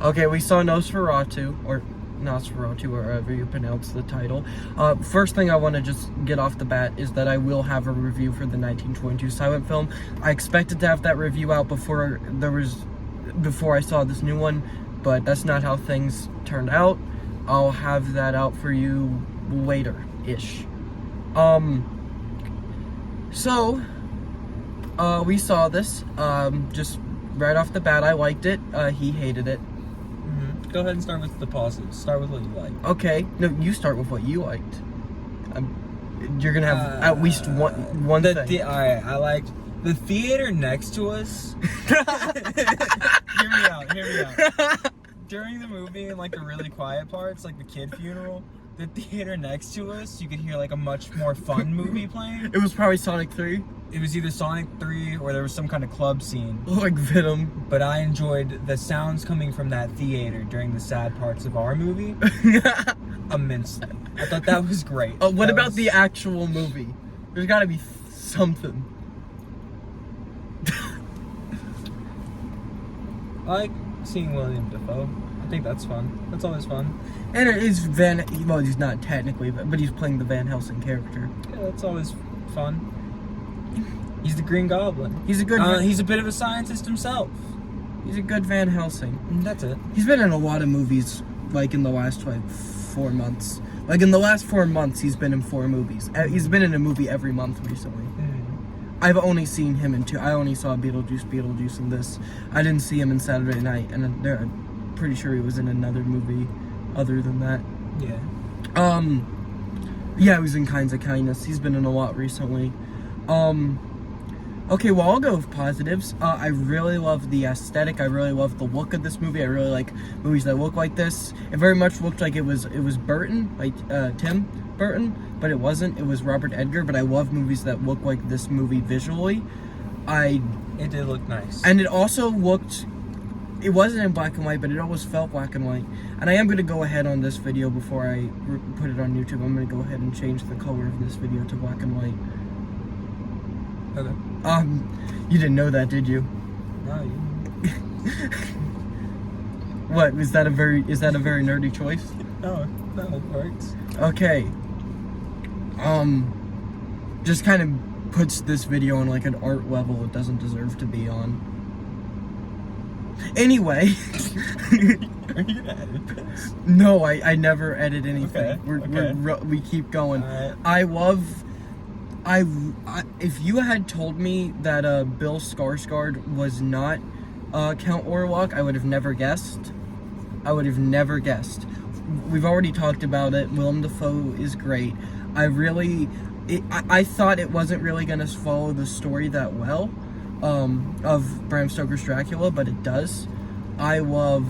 Okay, we saw Nosferatu, or Nosferatu, wherever you pronounce the title. First thing I want to just get off the bat is that I will have a review for the 1922 silent film. I expected to have that review out before I saw this new one, but that's not how things turned out. I'll have that out for you later-ish. So, we saw this, just right off the bat. I liked it, he hated it. Go ahead and start with the positives. Start with what you like. Okay, no, you start with what you liked. You're gonna have at least one thing. Alright, I liked the theater next to us. Hear me out. During the movie, and like the really quiet parts, like the kid funeral, the theater next to us, you could hear like a much more fun movie playing. It was probably Sonic 3. It was either Sonic 3 or there was some kind of club scene. Like Venom. But I enjoyed the sounds coming from that theater during the sad parts of our movie immensely. I thought that was great. What about the actual movie? There's gotta be something. I like seeing William Dafoe. I think that's fun. That's always fun. And it is well, he's not technically, but he's playing the Van Helsing character. Yeah, that's always fun. He's the Green Goblin. He's a good. He's a bit of a scientist himself. He's a good Van Helsing. That's it. He's been in a lot of movies, like in the last 4 months. Like in the last 4 months, he's been in 4 movies. He's been in a movie every month recently. I've only seen him in 2. I only saw Beetlejuice in this. I didn't see him in Saturday Night, and I'm pretty sure he was in another movie other than that. Yeah. Yeah, he was in Kinds of Kindness. He's been in a lot recently. Okay, well, I'll go with positives. I really love the aesthetic. I really love the look of this movie. I really like movies that look like this. It very much looked like it was Burton, like Tim Burton, but it wasn't. It was Robert Edgar, but I love movies that look like this movie visually. It did look nice. And it also looked, it wasn't in black and white, but it always felt black and white. And I am going to go ahead on this video before I put it on YouTube. I'm going to go ahead and change the color of this video to black and white. Okay. You didn't know that, did you? No, you. What, is that a very nerdy choice? No, it works. Okay. Just kind of puts this video on like an art level it doesn't deserve to be on. Anyway. Are you gonna edit this? No, I never edit anything. Okay. We keep going. Right. If you had told me that Bill Skarsgård was not Count Orlok, I would have never guessed. We've already talked about it. Willem Dafoe is great. I thought it wasn't really going to follow the story that well of Bram Stoker's Dracula, but it does. I love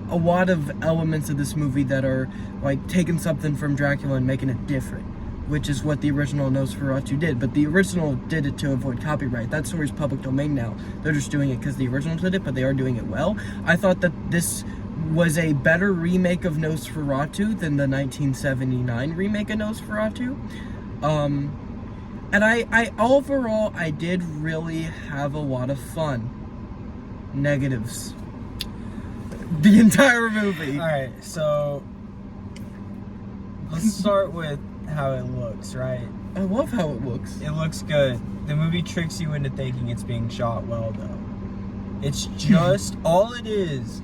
a lot of elements of this movie that are like taking something from Dracula and making it different, which is what the original Nosferatu did. But the original did it to avoid copyright. That story's public domain now. They're just doing it because the original did it, but they are doing it well. I thought that this was a better remake of Nosferatu than the 1979 remake of Nosferatu. And I overall, I did really have a lot of fun. Negatives. The entire movie. Alright, so let's start with how it looks, right? I love how it looks. It looks good. The movie tricks you into thinking it's being shot well, though. It's just, all it is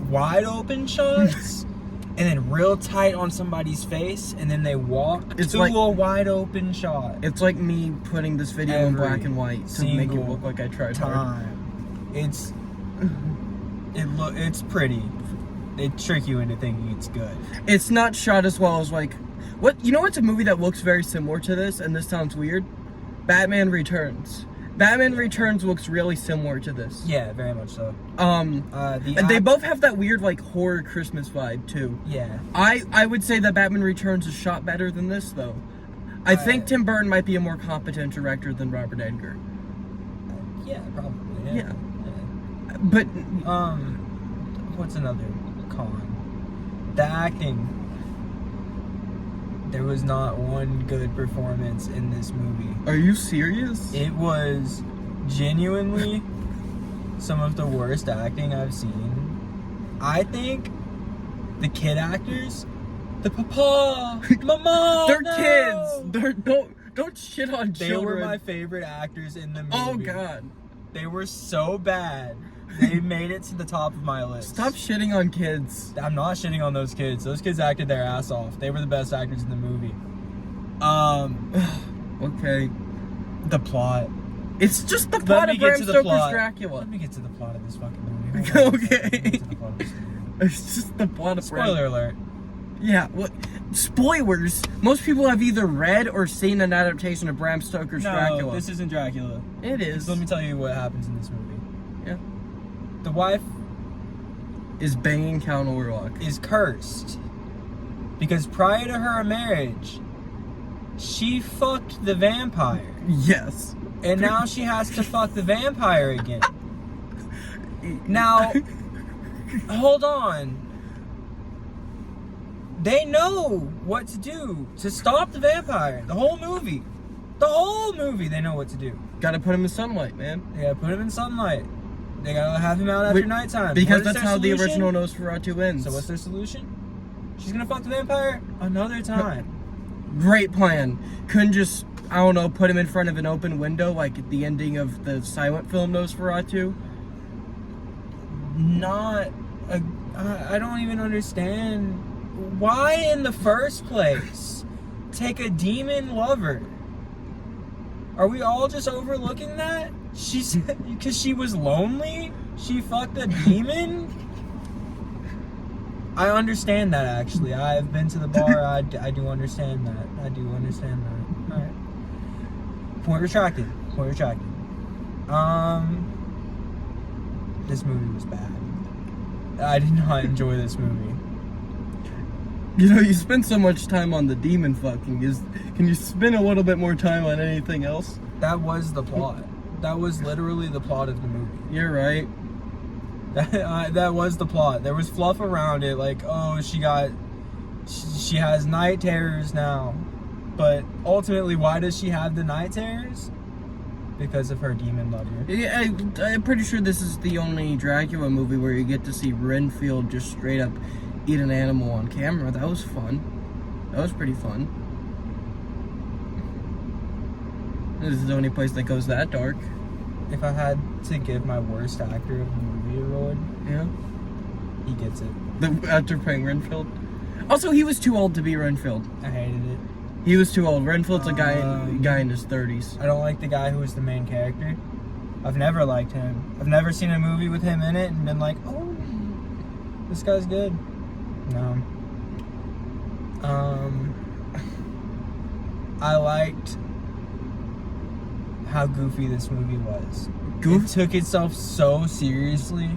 wide open shots, and then real tight on somebody's face, and then they walk to a wide open shot. It's like me putting this video in black and white to make it look like I tried hard. It's pretty. They trick you into thinking it's good. It's not shot as well as like, what's a movie that looks very similar to this, and this sounds weird? Batman Returns. Batman Returns looks really similar to this. Yeah, very much so. And they both have that weird like horror Christmas vibe too. Yeah. I would say that Batman Returns is shot better than this though. I think Tim Burton might be a more competent director than Robert Edgar. Yeah, probably. Yeah. But what's another con? The acting. There was not one good performance in this movie. Are you serious? It was genuinely some of the worst acting I've seen. I think the kid actors, the papa, mama, They're no! kids. They're don't shit on They children. were my favorite actors in the movie. Oh God. They were so bad. They made it to the top of my list. Stop shitting on kids. I'm not shitting on those kids. Those kids acted their ass off. They were the best actors in the movie. Okay. The plot. It's just the plot of Bram Stoker's plot. Dracula. Let me get to the plot of this fucking movie. Hold on. Okay. Let me get to the plot of this movie. It's just the plot of Spoiler alert. Yeah, what? Spoilers. Most people have either read or seen an adaptation of Bram Stoker's Dracula. This isn't Dracula. It is. Let me tell you what happens in this movie. Yeah. The wife Is banging Count Orlok. is cursed because prior to her marriage, she fucked the vampire. Yes. And now she has to fuck the vampire again. Now, hold on. They know what to do to stop the vampire. The whole movie, they know what to do. Gotta put him in sunlight, man. They gotta put him in sunlight. They gotta have him out after nighttime. Because What is that's their how the solution? original Nosferatu ends. So what's their solution? She's gonna fuck the vampire another time. Great plan. Couldn't just, I don't know, put him in front of an open window like at the ending of the silent film Nosferatu? I don't even understand why in the first place take a demon lover. Are we all just overlooking that? She's because she was lonely. She fucked a demon. I understand that actually. I've been to the bar. I do understand that. I do understand that. All right. Point retracted. Point retracted. This movie was bad. I did not enjoy this movie. You know, you spend so much time on the demon fucking. Can you spend a little bit more time on anything else? That was the plot. That was literally the plot of the movie. You're right. That was the plot. There was fluff around it, like, oh, she has night terrors now. But ultimately, why does she have the night terrors? Because of her demon lover. Yeah, I'm pretty sure this is the only Dracula movie where you get to see Renfield just straight up eat an animal on camera. That was fun. That was pretty fun. This is the only place that goes that dark. If I had to give my worst actor of the movie award, Yeah. he gets it. The actor playing Renfield. Also, he was too old to be Renfield. I hated it. He was too old. Renfield's a guy in his 30s. I don't like the guy who was the main character. I've never liked him. I've never seen a movie with him in it and been like, oh, this guy's good. No. I liked how goofy this movie was. It took itself so seriously.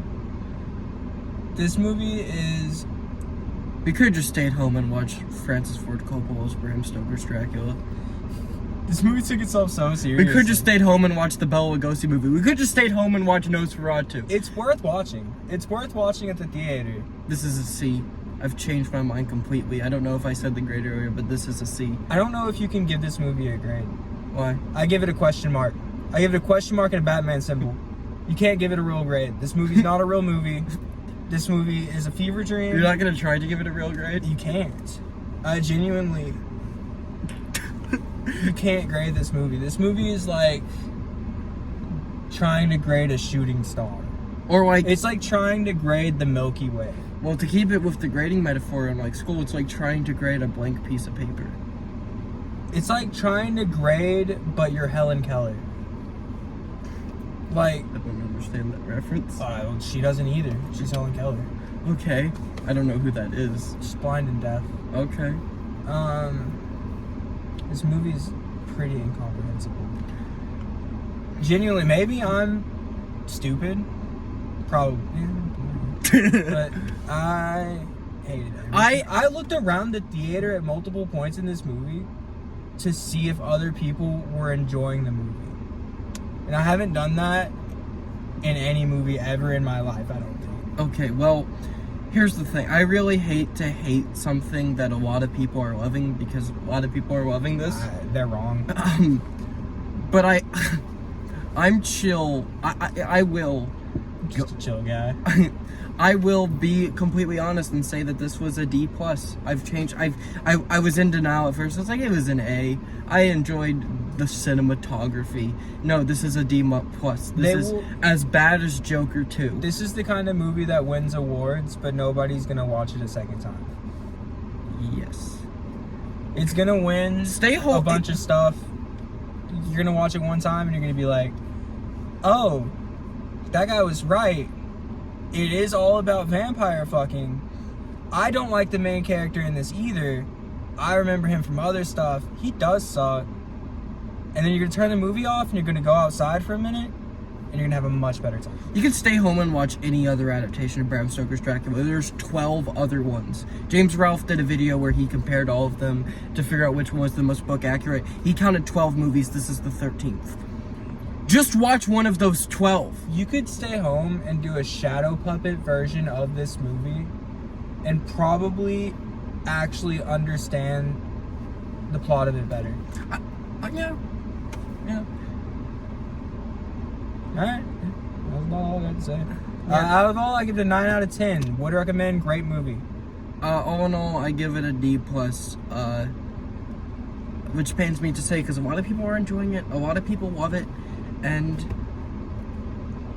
This movie is... We could have just stayed home and watched Francis Ford Coppola's Bram Stoker's Dracula. This movie took itself so seriously. We could have just stayed home and watched the Bela Lugosi movie. We could have just stayed home and watched Nosferatu. It's worth watching. It's worth watching at the theater. This is a C. I've changed my mind completely. I don't know if I said the grade earlier, but this is a C. I don't know if you can give this movie a grade. Why? I give it a question mark. I give it a question mark and a Batman symbol. You can't give it a real grade. This movie's not a real movie. This movie is a fever dream. You're not gonna try to give it a real grade? You can't. I genuinely... You can't grade this movie. This movie is like trying to grade a shooting star. Or like... It's like trying to grade the Milky Way. Well, to keep it with the grading metaphor in like school, it's like trying to grade a blank piece of paper. It's like trying to grade, but you're Helen Keller. Like... I don't understand that reference. She doesn't either. She's Helen Keller. Okay. I don't know who that is. She's blind and deaf. Okay. This movie's pretty incomprehensible. Genuinely, maybe I'm stupid. Probably. But I hated it. I looked around the theater at multiple points in this movie to see if other people were enjoying the movie. And I haven't done that in any movie ever in my life, I don't think. Okay, well, here's the thing. I really hate to hate something that a lot of people are loving because a lot of people are loving this. They're wrong. But I'm chill. I will. Just a chill guy. I will be completely honest and say that this was a D plus. I've changed. I was in denial at first. I was like, it was an A. I enjoyed the cinematography. No, this is a D plus. This is as bad as Joker 2. This is the kind of movie that wins awards, but nobody's gonna watch it a second time. Yes. It's gonna win a bunch of stuff. You're gonna watch it one time and you're gonna be like, oh, that guy was right. It is all about vampire fucking. I don't like the main character in this either. I remember him from other stuff. He does suck. And then you're gonna turn the movie off and you're gonna go outside for a minute and you're gonna have a much better time. You can stay home and watch any other adaptation of Bram Stoker's Dracula. There's 12 other ones. James Ralph did a video where he compared all of them to figure out which one was the most book accurate. He counted 12 movies. This is the 13th. Just watch one of those 12. You could stay home and do a shadow puppet version of this movie and probably actually understand the plot of it better. Yeah. Alright. That's about all I got to say. Out of all, I give it a 9 out of 10. Would recommend. Great movie. All in all, I give it a D plus. Which pains me to say because a lot of people are enjoying it. A lot of people love it. And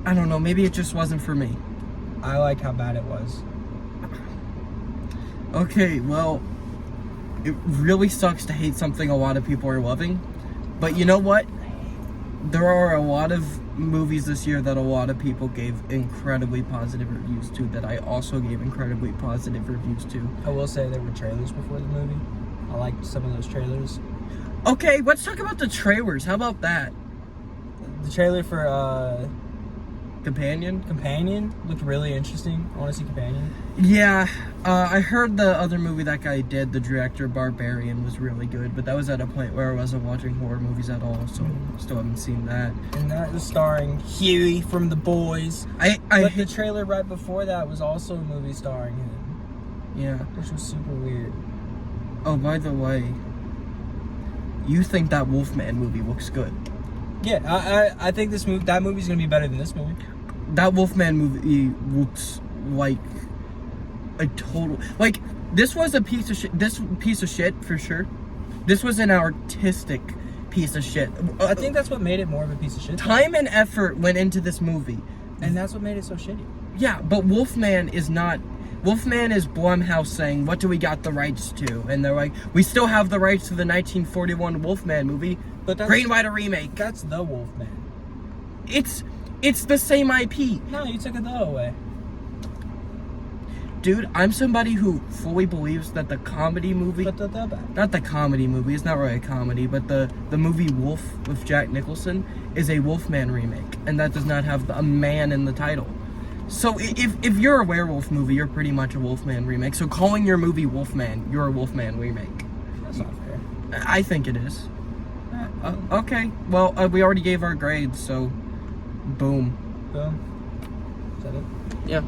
I don't know, maybe it just wasn't for me. I liked how bad it was. Okay, well, it really sucks to hate something a lot of people are loving. But you know what? There are a lot of movies this year that a lot of people gave incredibly positive reviews to that I also gave incredibly positive reviews to. I will say there were trailers before the movie. I liked some of those trailers. Okay, let's talk about the trailers. How about that? The trailer for Companion looked really interesting. I want to see Companion. Yeah, I heard the other movie that guy did, the director Barbarian, was really good, but that was at a point where I wasn't watching horror movies at all, so still haven't seen that. And that was starring Huey from The Boys. But the trailer right before that was also a movie starring him. Yeah. Which was super weird. Oh, by the way, you think that Wolfman movie looks good? Yeah, I think that movie's gonna be better than this movie. That Wolfman movie looks like a total... Like, this was a piece of shit. This piece of shit, for sure. This was an artistic piece of shit. I think that's what made it more of a piece of shit. Time and effort went into this movie. And that's what made it so shitty. Yeah, but Wolfman is not... Wolfman is Blumhouse saying, what do we got the rights to? And they're like, we still have the rights to the 1941 Wolfman movie. But greenlight a remake. That's the Wolfman. It's the same IP. No, you took it the away. Dude, I'm somebody who fully believes that the comedy movie... But not the comedy movie, it's not really a comedy, but the movie Wolf with Jack Nicholson is a Wolfman remake. And that does not have a man in the title. So if you're a werewolf movie, you're pretty much a Wolfman remake. So calling your movie Wolfman, you're a Wolfman remake. That's not fair. I think it is. Okay, well, we already gave our grades, so boom. Boom. Is that it? Yeah.